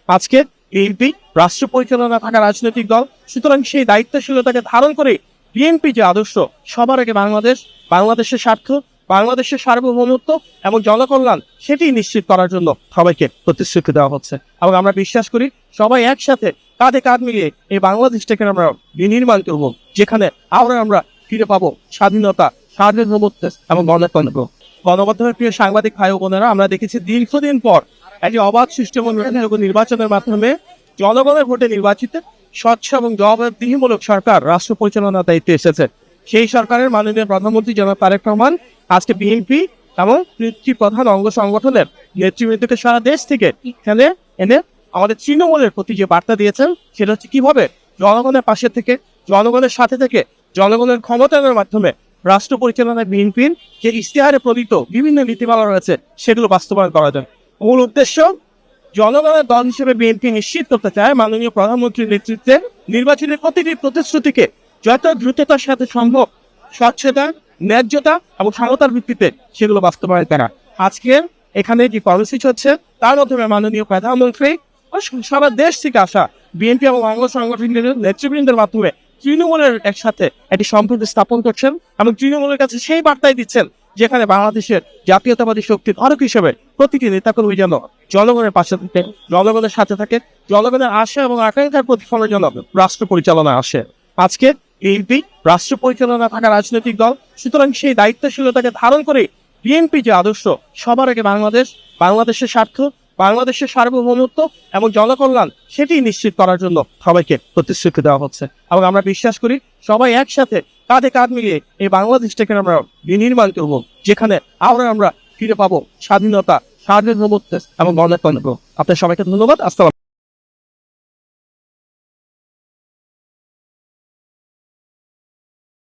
আজকে বিএনপি রাষ্ট্র পরিচালনা থাকা রাজনৈতিক দল, সুতরাং সেই দায়িত্বশীলতাকে ধারণ করে বিএনপি যে আদর্শ সবার আগে বাংলাদেশের স্বার্থ, বাংলাদেশের সার্বভৌমত্ব এবং জনকল্যাণ সেটি নিশ্চিত করার জন্য সবাইকে প্রতিশ্রুতি দেওয়া হচ্ছে। এবং আমরা বিশ্বাস করি সবাই একসাথে কাঁধে কাঁধ মিলিয়ে এই বাংলাদেশটাকে আমরা বিনির্মাণ করব, যেখানে আমরা ফিরে পাবো স্বাধীনতা, সার্বভৌমত্ব এবং গণতন্ত্র। গণমাধ্যমের প্রিয় সাংবাদিক ভাই ও বোনেরা, আমরা দেখেছি দীর্ঘদিন পর একটি অবাধ সুষ্ঠু এবং নির্বাচনের মাধ্যমে জনগণের ভোটে নির্বাচিত স্বচ্ছ এবং জবাবদিহিমূলক সরকার রাষ্ট্র পরিচালনার দায়িত্বে এসেছে। সেই সরকারের মাননীয় প্রধানমন্ত্রী জনাব তারেক রহমান আজকে বিএনপি এবং প্রধান অঙ্গ সংগঠনের নেতৃবৃন্দকে সারা দেশ থেকে এনে আমাদের তৃণমূলের প্রতি যে বার্তা দিয়েছেন সেটা হচ্ছে কিভাবে জনগণের পাশে থেকে, জনগণের সাথে থেকে, জনগণের ক্ষমতায়নের মাধ্যমে রাষ্ট্র পরিচালনায় বিএনপির যে ইশতেহারে প্রণীত বিভিন্ন নীতিমালা রয়েছে সেগুলো বাস্তবায়ন করা যায়। মূল উদ্দেশ্য, জনগণের দল হিসেবে বিএনপি নিশ্চিত করতে চায় মাননীয় প্রধানমন্ত্রীর নেতৃত্বে নির্বাচনের প্রতিটি প্রতিশ্রুতিকে যত দ্রুততার সাথে সম্ভব স্বচ্ছতা, ন্যায্যতা এবং সমতার ভিত্তিতে সেগুলো বাস্তবায়ন করা। আজকে এখানে যে কর্মসূচি হচ্ছে তার মাধ্যমে মাননীয় প্রধানমন্ত্রী সারা দেশ থেকে আসা বিএনপি এবং অঙ্গ সংগঠনের নেতৃবৃন্দের মাধ্যমে তৃণমূলের একসাথে একটি সম্প্রীতি স্থাপন করছেন এবং তৃণমূলের কাছে সেই বার্তাই দিচ্ছেন যেখানে বাংলাদেশের জাতীয়তাবাদী শক্তির ধারক হিসেবে প্রতিটি নেতাকর্মী যেন জনগণের পাশে থাকে, জনগণের সাথে থাকে, জনগণের আশা এবং আকাঙ্ক্ষার প্রতিফলনের জন্য রাষ্ট্র পরিচালনা আসে। আজকে বিএনপি রাষ্ট্র পরিচালনা থাকা রাজনৈতিক দল, সুতরাং সেই দায়িত্বশীলতাকে ধারণ করে বিএনপি যে আদর্শ সবার আগে বাংলাদেশের স্বার্থ, বাংলাদেশের সার্বভৌমত্ব এবং জনকল্যাণ সেটি নিশ্চিত করার জন্য সবাইকে প্রতিশ্রুতি দেওয়া হচ্ছে। এবং আমরা বিশ্বাস করি সবাই একসাথে কাঁধে কাঁধ মিলিয়ে এই বাংলাদেশটাকে আমরা বিনির্মাণ করব, যেখানে আমরা ফিরে পাবো স্বাধীনতা, সার্বভৌমত্ব এবং গণতন্ত্র। আপনার সবাইকে ধন্যবাদ। আসসালাম।